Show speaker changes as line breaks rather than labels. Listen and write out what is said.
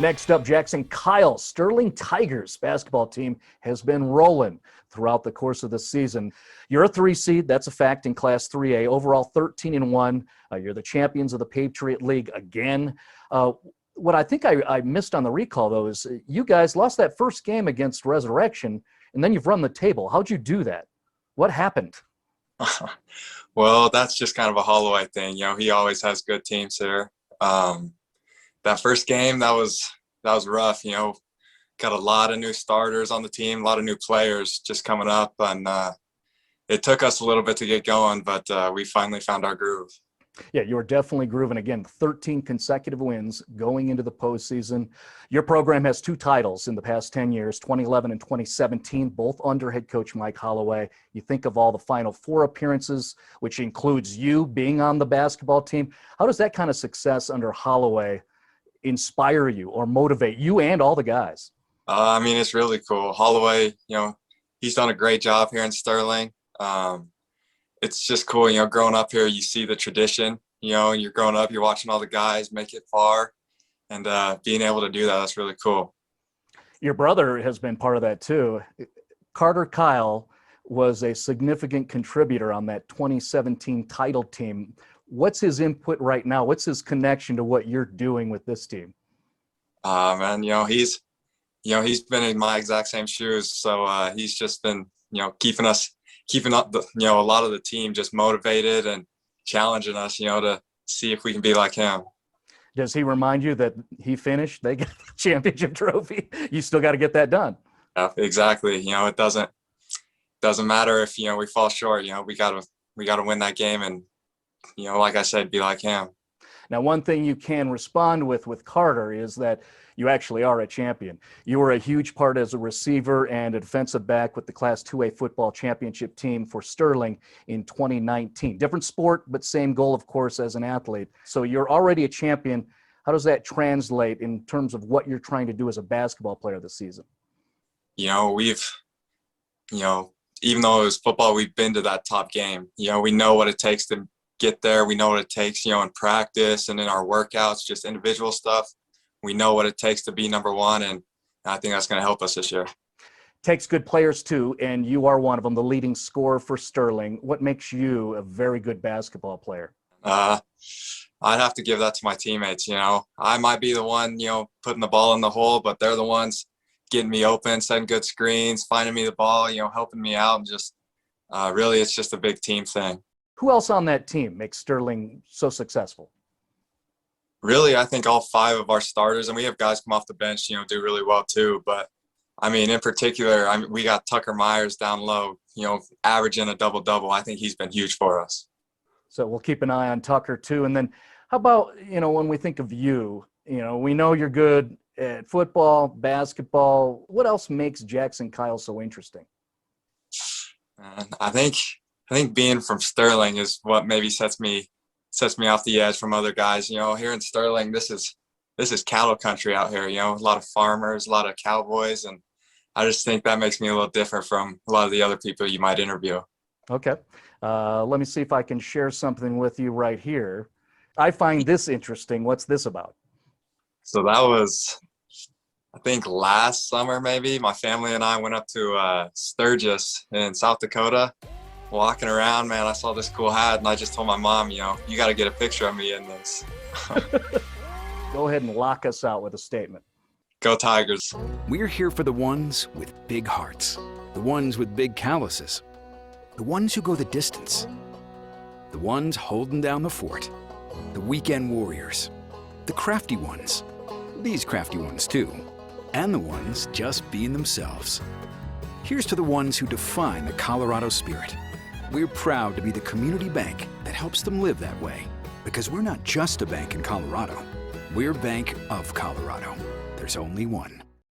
Next up, Jackson Keil. Sterling Tigers basketball team has been rolling throughout the course of the season. You're a 3 seed, that's a fact, in Class 3A. Overall 13-1. You're the champions of the Patriot League again. What I think I missed on the recall, though, is you guys lost that first game against Resurrection, and then you've run the table. How'd you do that? What happened?
Well, that's just kind of a Holloway thing. He always has good teams here. That first game, that was rough. Got a lot of new starters on the team, a lot of new players just coming up, and it took us a little bit to get going, but we finally found our groove.
Yeah, you were definitely grooving. Again, 13 consecutive wins going into the postseason. Your program has 2 titles in the past 10 years, 2011 and 2017, both under head coach Mike Holloway. You think of all the Final Four appearances, which includes you being on the basketball team. How does that kind of success under Holloway inspire you or motivate you and all the guys?
It's really cool. Holloway, he's done a great job here in Sterling. It's just cool, growing up here, you see the tradition, and you're growing up, you're watching all the guys make it far, and being able to do that, that's really cool.
Your brother has been part of that too. Carter Keil was a significant contributor on that 2017 title team. What's his input right now? What's his connection to what you're doing with this team?
Man, he's been in my exact same shoes. So he's just been, keeping up a lot of the team just motivated and challenging us, to see if we can be like him.
Does he remind you that he finished? They got the championship trophy. You still got to get that done.
Yeah, exactly. It doesn't matter if, we fall short, we got to win that game. And, like I said, be like him.
Now, one thing you can respond with Carter is that you actually are a champion. You were a huge part as a receiver and a defensive back with the Class 2A football championship team for Sterling in 2019. Different sport, but same goal, of course, as an athlete. So you're already a champion. How does that translate in terms of what you're trying to do as a basketball player this season?
We've, even though it was football, we've been to that top game. We know what it takes to get there. We know what it takes, in practice and in our workouts, just individual stuff. We know what it takes to be number one, and I think that's going to help us this year.
Takes good players too, and you are one of them, the leading scorer for Sterling. What makes you a very good basketball player?
I'd have to give that to my teammates. I might be the one, putting the ball in the hole, but they're the ones getting me open, setting good screens, finding me the ball, helping me out, and just really it's just a big team thing.
Who else on that team makes Sterling so successful?
Really, I think all 5 of our starters, and we have guys come off the bench, do really well too. But in particular, we got Tucker Myers down low, averaging a double-double. I think he's been huge for us.
So we'll keep an eye on Tucker too. And then how about, when we think of you, we know you're good at football, basketball. What else makes Jackson Keil so interesting?
I think being from Sterling is what maybe sets me off the edge from other guys. Here in Sterling, this is cattle country out here. A lot of farmers, a lot of cowboys, and I just think that makes me a little different from a lot of the other people you might interview.
Okay, let me see if I can share something with you right here. I find this interesting. What's this about?
So that was, I think, last summer maybe. My family and I went up to Sturgis in South Dakota. Walking around, man, I saw this cool hat, and I just told my mom, you got to get a picture of me in this.
Go ahead and lock us out with a statement.
Go Tigers.
We're here for the ones with big hearts, the ones with big calluses, the ones who go the distance, the ones holding down the fort, the weekend warriors, the crafty ones, these crafty ones too, and the ones just being themselves. Here's to the ones who define the Colorado spirit. We're proud to be the community bank that helps them live that way. Because we're not just a bank in Colorado. We're Bank of Colorado. There's only one.